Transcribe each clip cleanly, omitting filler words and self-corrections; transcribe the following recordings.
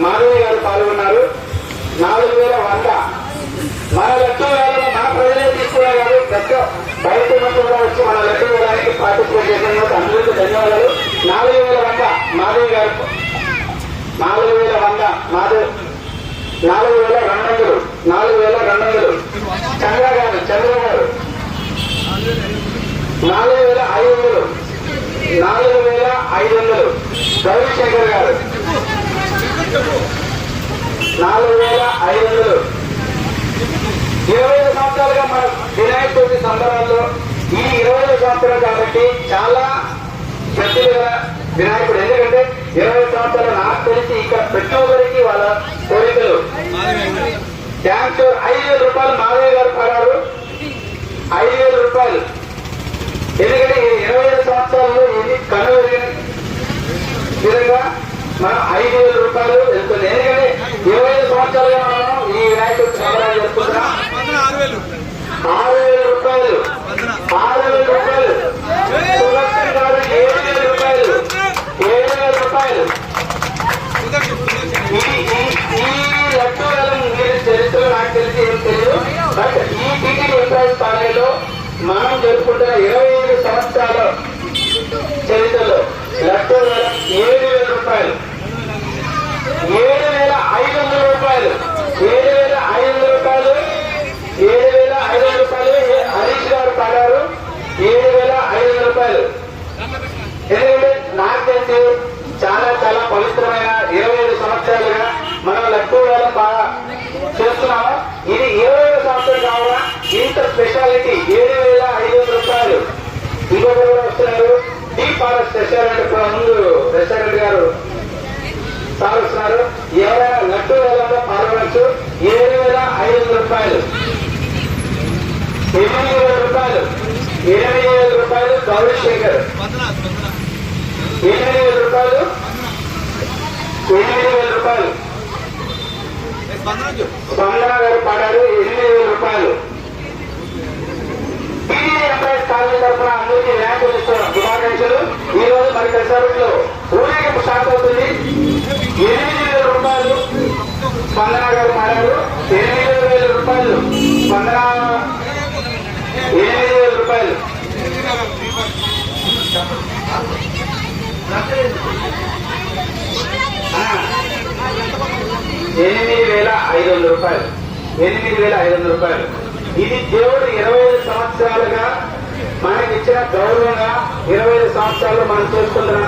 మాధవి గారు పాల్గొన్నారు. 4100 మన లెక్క వేళలో మన ప్రజలే తీసుకున్నారు కాదు, పెద్ద బయట నుంచి కూడా వచ్చి మన లెక్క వేలానికి పార్టిసిపేట్ చేసినందుకు అందరికీ ధన్యవాదాలు. 4100 మాధవి గారు, 4100 మాధవి, 4200 చంద్ర గారు 4500 రవిశంకర్ గారు 4500. 25 సంవత్సరాలుగా మన వినాయక చవితి సంబరాల్లో ఈ 25 సంవత్సరాలు కాబట్టి చాలా ప్రత్యేక వినాయకుడు. ఎందుకంటే 20 సంవత్సరాలు నాకు తెలిసి ఇక్కడ ప్రతి ఒక్కరికి వాళ్ళ కోరికలు. థ్యాంక్స్. 5000 రూపాయలు మాధవి గారు పడారు. 5000 రూపాయలు. ఎందుకంటే 25 సంవత్సరాల్లో ఇది కనుగొని విధంగా మనం 5000 రూపాయలు వెళ్తుంది. ఎందుకంటే 25 సంవత్సరాలుగా మనం ఈ వినాయకుడు సంబరాలు జరుపుకుంటున్నాం. 6000 రూపాయలు, 6000 రూపాయలు, సులక్షణ్ గారు 7000 రూపాయలు, 7000 రూపాయలు. ఈ లడ్డు వేలం మీరు చరిత్రలో నాకు తెలిసి ఏం తెలియదు. బట్ ఈ టికెట్ ఎంప్లాయీస్ కాలేజీలో మనం జరుపుకుంటున్న 25 సంవత్సరాల చరిత్రలో లడ్డు వేలం 7000 రూపాయలు, 7500 రూపాయలు, 7500 రూపాయలు, 7500 రూపాయలు. హరీష్ గారు పడారు 7500 రూపాయలు. ఎందుకంటే నాకు తెలిసి చాలా చాలా పవిత్రమైన 25 సంవత్సరాలుగా మనం లడ్డు వేలం బాగా చేస్తున్నాము. ఇది 25 సంవత్సరాలు కావాలా ఇంత స్పెషాలిటీ 7500 రూపాయలు. ఇంకొకరు వస్తున్నారు. టీ ఫారెస్ట్ రెస్టారెంట్ ముందు రెస్టారెంట్ గారు సాగుతున్నారు. ఎవరైనా లడ్డు వేలంలో పాల్గొనవచ్చు. 7500 రూపాయలు, 8000 రూపాయలు, 8000 రూపాయలు. గౌరీశంకర్ 8000 రూపాయలు, 8000 రూపాయలు. స్పందన గారు పాడారు 8000 రూపాయలు. టీడీపీ ఎంప్లాయీస్ కాలనీ తరఫున అందరికీ ర్యాంకులు ఇస్తున్నారు. శుభాకాంక్షలు. ఈ రోజు మరి కసారులో ఊరేగింపు స్టార్ట్ అవుతుంది. 8000 రూపాయలు స్పందన గారు పాడారు. 8000 రూపాయలు స్పందన, 8000 రూపాయలు. 8500 రూపాయలు, 8500 రూపాయలు. ఇది దేవుడు 25 సంవత్సరాలుగా మనకి ఇచ్చిన గౌరవంగా 25 సంవత్సరాలు మనం చేసుకుంటున్నాం.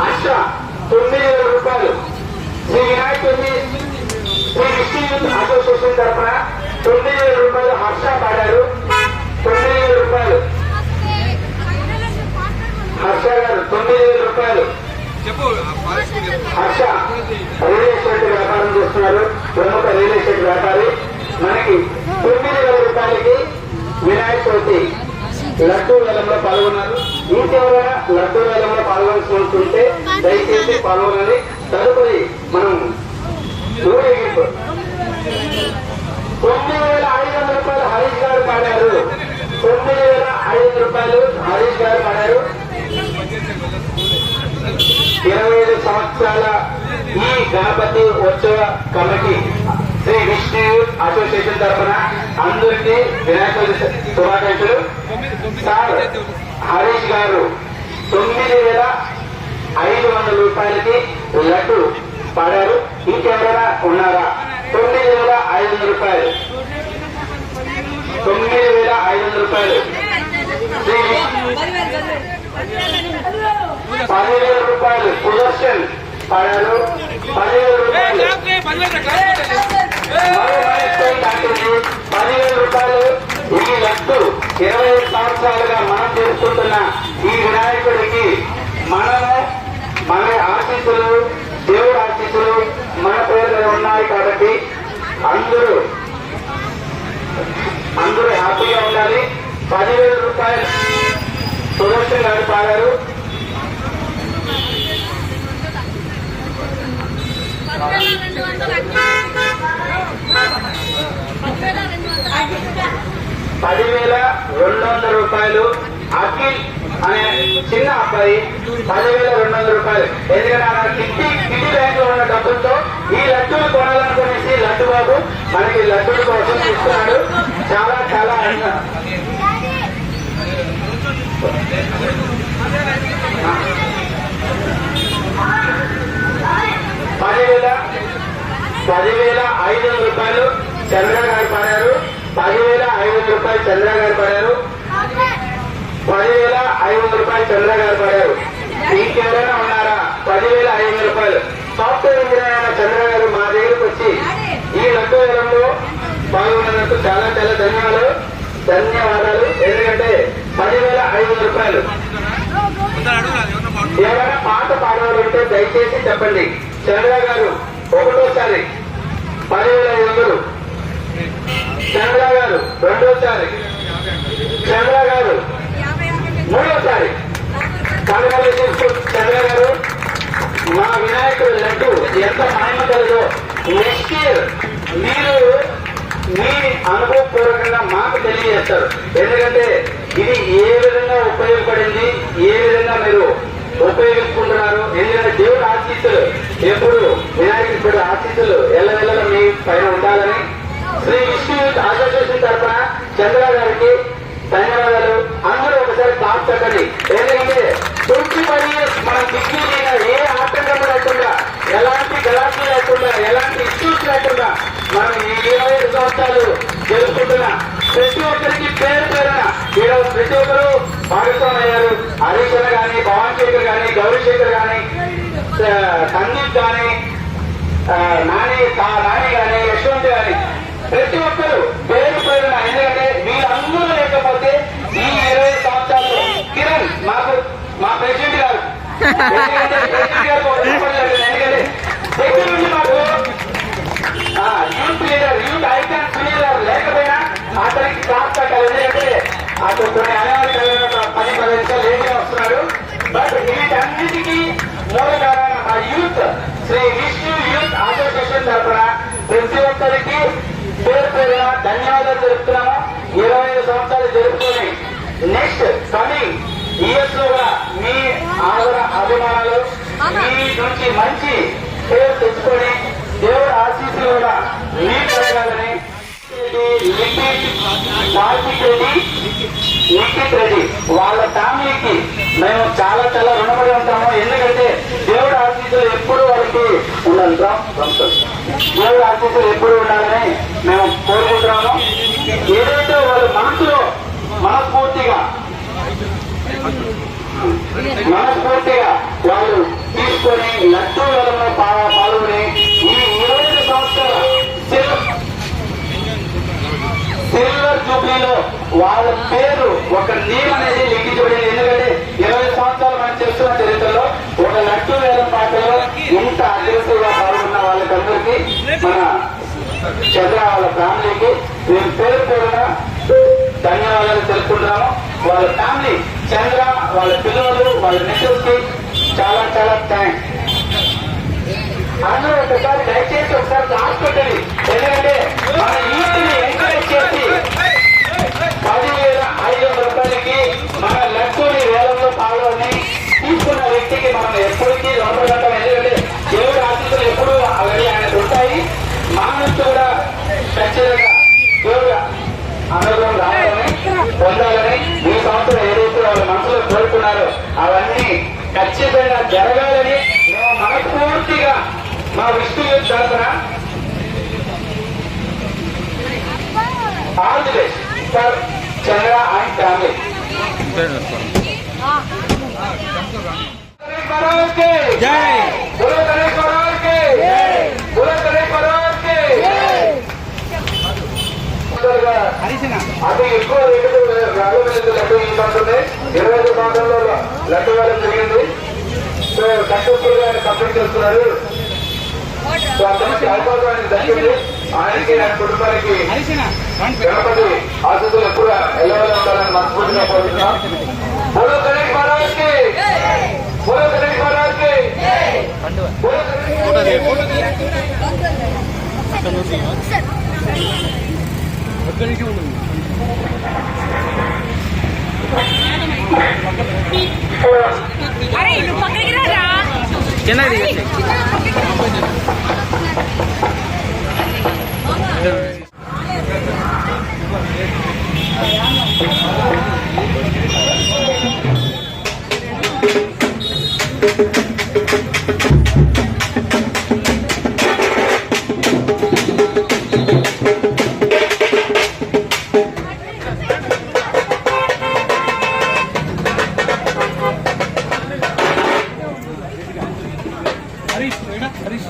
అష్ట 9000 రూపాయలు. శ్రీ వినాయకుడిని శ్రీ విష్ణు యూత్ అసోసియేషన్ తరఫున 9000 రూపాయలు హర్ష పాడారు. 9000 రూపాయలు. హర్ష గారు 9000 రూపాయలు. హర్ష రియల్ ఎస్టేట్ వ్యాపారం చేస్తున్నారు. ప్రముఖ రియల్ ఎస్టేట్ వ్యాపారి. మనకి 9000 రూపాయలకి వినాయక చవితి లడ్డు వేలంలో పాల్గొన్నారు. ఇంకెవరైనా లడ్డు వేలంలో పాల్గొనాల్సి ఉంటే దయచేసి పాల్గొనాలి. తదుపరి మనం ఊరేగింపు 9500 రూపాయలు హరీష్ గారు పాడారు. 9500 రూపాయలు హరీష్ గారు పాడారు. 25 సంవత్సరాల ఈ గణపతి ఉత్సవ కమిటీ శ్రీ విష్ణు అసోసియేషన్ తరఫున అందరికీ వినాయక శుభాకాంక్షలు. సార్ హరీష్ గారు 9500 రూపాయలకి లడ్డు పాడారు. ఇంకెవరైనా ఉన్నారా? 9500 రూపాయలు, 9500 రూపాయలు. 10,000 రూపాయలు సుదర్శన్ పాడారు. 10,000 రూపాయలు 10,000 రూపాయలు. ఈ లడ్డు 25 సంవత్సరాలుగా మనం చేసుకుంటున్న ఈ వినాయకుడికి మన ఆశీస్సులు, దేవుడు ఆశీస్సులు మన పేరు ఉన్నాయి కాబట్టి అందరూ హ్యాపీగా ఉండాలి. 10,000 రూపాయలు సుదర్శన్ గారు పాడారు. 10,200 రూపాయలు అఖిల్ అనే చిన్న అబ్బాయి 10,200 రూపాయలు. ఎందుకంటే ఆయన కిట్టి బ్యాంక్ లో ఉన్న డబ్బులతో ఈ లడ్డూలు కొనాలనుకునేసి లడ్డు బాబు మనకి లడ్డూల కోసం ఇస్తున్నాడు. చాలా చాలా 10,500 రూపాయలు చంద్ర గారు పడారు. 10,500 రూపాయలు చంద్ర గారు పడారు. 10,500 రూపాయలు చంద్ర గారు పడారు. ఇంకెవరైనా ఉన్నారా? 10,500 రూపాయలు. సాఫ్ట్వేర్ ఇంజనీర్ అయిన చంద్ర గారు మా దగ్గరకు వచ్చి ఈ లడ్డు వేలంలో పాల్గొన్నందుకు చాలా చాలా ధన్యవాదాలు. ఎందుకంటే 10,500 రూపాయలు. ఎవరైనా పాట పాడేవారు ఉంటే దయచేసి చెప్పండి. చంద్ర గారు ఒకటోసారి 10,500, చంద్ర గారు రెండోసారి, చంద్ర గారు మూడోసారి. చంద్ర గారు మా వినాయకుడు లడ్డు ఎంత మహిమ కలదో నెక్స్ట్ ఇయర్ మీరు మీ అనుభవపూర్వకంగా మాకు తెలియజేస్తారు. ఎందుకంటే ఇది ఏ విధంగా ఉపయోగపడింది, ఏ విధంగా మీరు ఉపయోగించుకుంటున్నారు. ఎందుకంటే దేవుడు ఆశీస్సులు ఎప్పుడు వినాయకుడు ఆశీస్సులు ఎల్లవెల్ల మీ పైన ఉండాలని శ్రీ విష్ణు అసోసియేషన్ తరఫున చంద్ర గారికి ధన్యవాదాలు. అందరూ ఒకసారి క్లాస్ చెప్పండి. ఎందుకంటే 25 years మనం డిగ్రీ ఏ ఆటంకం లేకుండా, ఎలాంటి గలాట్లు లేకుండా, ఎలాంటి ఇష్యూస్ లేకుండా మనం ఈ 25 సంవత్సరాలు జరుపుకుంటున్నా ప్రతి ఒక్కరికి పేరు పేరున ఈరోజు ప్రతి ఒక్కరు భాగస్వామయ్యారు. హరీశ్వర గాని, భవాన్ శేఖర్ గాని, గౌరీశేఖర్ గాని, సందీప్ గాని, నాని గాని, యశ్వంత్ గాని ప్రతి ఒక్కరు పేరు పేరున. ఎందుకంటే వీళ్ళందరూ లేకపోతే ఈ 20 సంవత్సరాలు కిరణ్ మా ప్రెసిడెంట్ గారు ఎందుకంటే దగ్గర నుండి మాకు youth leader, youth icon Sunil లేకపోయినా అతనికి క్లాస్ పెట్టాలి. ఎందుకంటే అతను కొన్ని అనారోగ్యాలను 10-15 నిమిషాలు లేట్గా వస్తున్నాడు. బట్ వీటన్నిటికీ మూల కారణం ఆ youth Shri Vishnu youth association తరఫున ప్రతి ఒక్కరికి పేరు పేరున ధన్యవాదాలు తెలుపుతున్నాము. 25 సంవత్సరాలు జరుపుకొని నెక్స్ట్ కమింగ్ ఇయర్స్ లో కూడా మీ ఆదర అభిమానాలు మీ నుంచి మంచి పేరు తెచ్చుకొని దేవుడు ఆశీస్సులు కూడా మీ కలగాలని నిఖిత్ రెడ్డి వాళ్ళ ఫ్యామిలీకి మేము చాలా చాలా రుణపడి ఉంటాము. ఎందుకంటే దేవుడు ఆశీస్సులు ఎప్పుడు వాళ్ళకి ఉండాలి, దేవుడు ఆశీస్సులు ఎప్పుడు ఉండాలని మేము కోరుకుంటున్నాము. ఏదైతే వాళ్ళ మనసులో మనస్ఫూర్తిగా వాళ్ళు తీసుకొని లడ్డూ వేలంలో పాల్గొని ఈ 20 సంవత్సరాల సిల్వర్ జూబ్లీలో వాళ్ళ పేరు ఒక నేమ్ అనేది లిఖించబడింది. ఎందుకంటే 20 సంవత్సరాలు మనం చేస్తున్న చరిత్రలో ఒక లడ్డూ వేలం పాటలో ఇంత అగ్రెసివ్ గా పాల్గొన్న వాళ్ళకందరికీ మన చంద్ర వాళ్ళ ఫ్యామిలీకి మేము పేరు పేరున ధన్యవాదాలు తెలుపుకుంటున్నాము. వాళ్ళ ఫ్యామిలీ చంద్ర, వాళ్ళ పిల్లలు, వాళ్ళ మిస్సెస్ కి చాలా చాలా థ్యాంక్స్. అందరూ ఒకసారి దయచేసి ఒకసారి క్లాస్ పెట్టండి. ఎందుకంటే మన యూత్ ని ఎంకరేజ్ చేసి 10,500 రూపాయలకి మన లడ్డూని వేలంలో పాల్గొని తీసుకున్న వ్యక్తికి మనం ఎప్పటికీ రుణపడతాం. ఎందుకంటే దేవుడి ఆశీస్సులు ఎప్పుడు అవన్నీ ఆయనకు ఉంటాయి. మా నుంచి కూడా ఖచ్చితంగా దేవుడు అనుగ్రహం రావాలని, పొందాలని ఈ సంవత్సరం ఏదైతే వాళ్ళ మనసులో కోరుకున్నారో అవన్నీ ఖచ్చితంగా జరగాలని మేము మనస్ఫూర్తిగా మా విష్ణు తరఫున all the best for Chandra and family. महाराज के जय। बोलो गणेश महाराज के बोलो गणेश महाराज के అది ఎక్కువ రేటు రాఘవేంద్ర లడ్డు ఈ పండుగ 25 భాగంలో లడ్డు వేయడం జరిగింది. సో సక్సెస్ఫుల్ గా ఆయన కంప్లీట్ చేస్తున్నారు. సో అంతమంది అవకాశం ఆయన దక్కింది. ఆయనకి ఆయన కుటుంబానికి గణపతి ఆశీస్సులు ఎప్పుడు ఎల్లవెల్ల ఉండాలని మనస్ఫూర్తిగా కోరుతున్నాం. బోలో గణేష్ మహారాజ్ కి బోలో గణేష్ మహారాజ్ కి బోలో అరే నువ్వు పక్కకి రారా हरीश हरीश